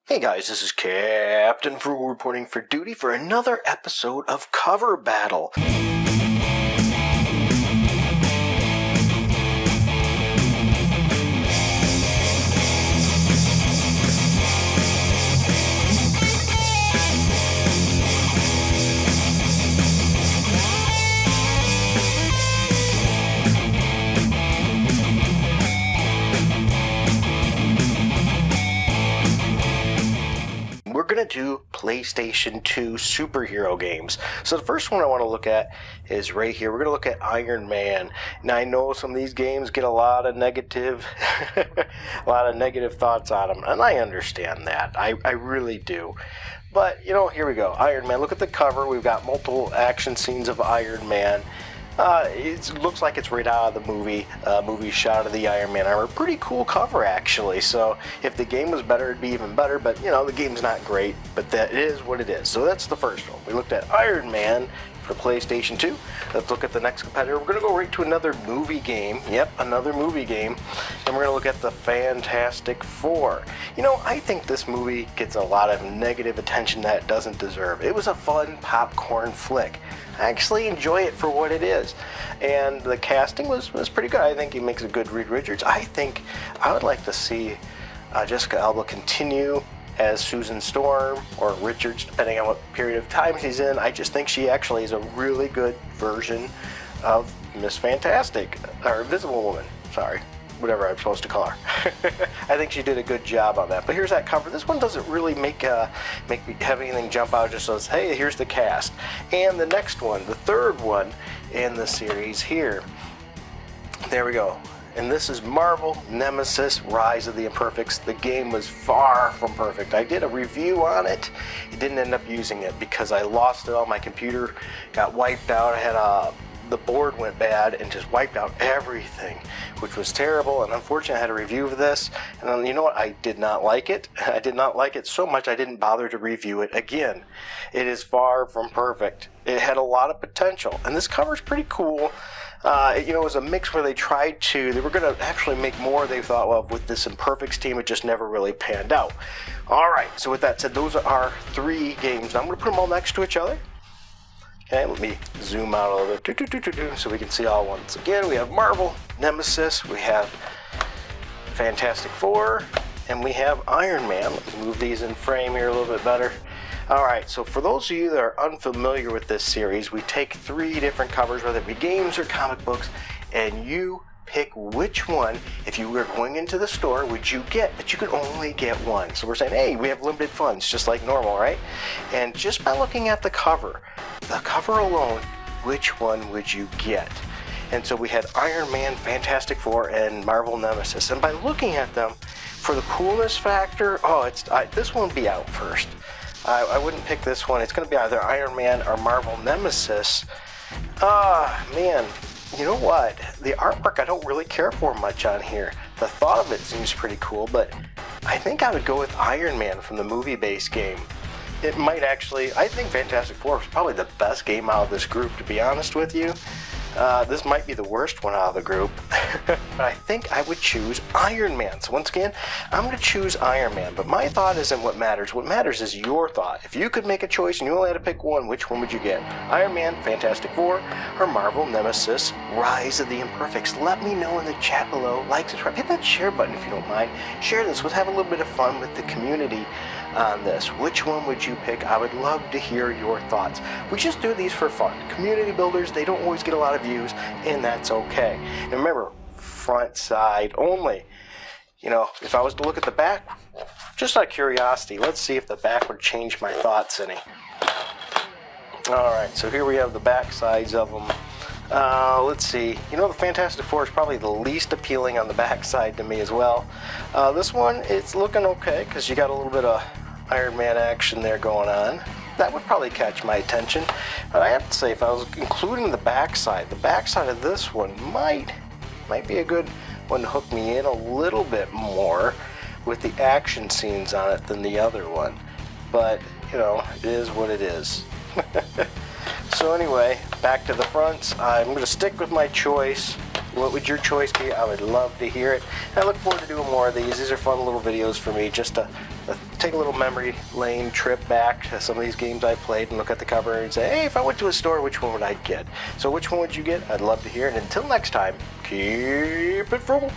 Hey guys, this is Captain Frugal reporting for duty for another episode of Cover Battle. We're going to do PlayStation 2 superhero games. So the first one I want to look at is right here. We're going to look at Iron Man. Now I know some of these games get a lot of negative thoughts on them, and I understand that. I really do. But, here we go. Iron Man. Look at the cover. We've got multiple action scenes of Iron Man. It looks like it's right out of the movie shot of the Iron Man armor. Pretty cool cover, actually. So if the game was better, it'd be even better. But, the game's not great. But that is what it is. So that's the first one. We looked at Iron Man for PlayStation 2. Let's look at the next competitor. We're going to go right to another movie game. Yep, another movie game. And we're going to look at the Fantastic Four. I think this movie gets a lot of negative attention that it doesn't deserve. It was a fun popcorn flick. I actually enjoy it for what it is. And the casting was pretty good. I think he makes a good Reed Richards. I think I would like to see Jessica Alba continue as Susan Storm or Richards, depending on what period of time she's in. I just think she actually is a really good version of Miss Fantastic, or Invisible Woman, sorry. Whatever I'm supposed to call her. I think she did a good job on that. But here's that cover. This one doesn't really make me have anything jump out. It just says, hey, here's the cast. And the next one, the third one in the series here. There we go. And this is Marvel Nemesis Rise of the Imperfects. The game was far from perfect. I did a review on it. I didn't end up using it because I lost it all. My computer got wiped out. I had the board went bad and just wiped out everything, which was terrible. And unfortunately, I had a review of this. And you know what? I did not like it. I did not like it so much I didn't bother to review it again. It is far from perfect. It had a lot of potential. And this cover's pretty cool. It was a mix where they were going to actually make more. They thought, well, with this Imperfects team, it just never really panned out. All right, so with that said, those are our three games. Now I'm going to put them all next to each other. Okay, let me zoom out a little bit so we can see all once again. We have Marvel, Nemesis, we have Fantastic Four, and we have Iron Man. Let me move these in frame here a little bit better. Alright, so for those of you that are unfamiliar with this series, we take three different covers, whether it be games or comic books, and you pick which one, if you were going into the store, would you get, but you could only get one. So we're saying, hey, we have limited funds, just like normal, right? And just by looking at the cover alone, which one would you get? And so we had Iron Man, Fantastic Four, and Marvel Nemesis. And by looking at them, for the coolness factor, this one would be out first. I wouldn't pick this one. It's going to be either Iron Man or Marvel Nemesis. Man. You know what? The artwork I don't really care for much on here. The thought of it seems pretty cool, but I think I would go with Iron Man from the movie-based game. It might actually, I think Fantastic Four is probably the best game out of this group, to be honest with you. This might be the worst one out of the group, but I think I would choose Iron Man. So once again, I'm going to choose Iron Man, but my thought isn't what matters. What matters is your thought. If you could make a choice and you only had to pick one, which one would you get? Iron Man, Fantastic Four, or Marvel Nemesis, Rise of the Imperfects? Let me know in the chat below. Like, subscribe, hit that share button if you don't mind. Share this. Let's have a little bit of fun with the community on this. Which one would you pick? I would love to hear your thoughts. We just do these for fun. Community builders, they don't always get a lot of views, and that's okay. And remember, front side only. If I was to look at the back, just out of curiosity, let's see if the back would change my thoughts any. Alright, so here we have the back sides of them. Let's see. The Fantastic Four is probably the least appealing on the back side to me as well. This one, it's looking okay because you got a little bit of Iron Man action there going on. That would probably catch my attention. But I have to say, if I was including the backside of this one might be a good one to hook me in a little bit more with the action scenes on it than the other one. But, it is what it is. So anyway, back to the fronts. I'm going to stick with my choice. What would your choice be? I would love to hear it. And I look forward to doing more of these. These are fun little videos for me, just to take a little memory lane trip back to some of these games I played and look at the cover and say, hey, if I went to a store, which one would I get? So which one would you get? I'd love to hear it. And until next time, keep it frugal.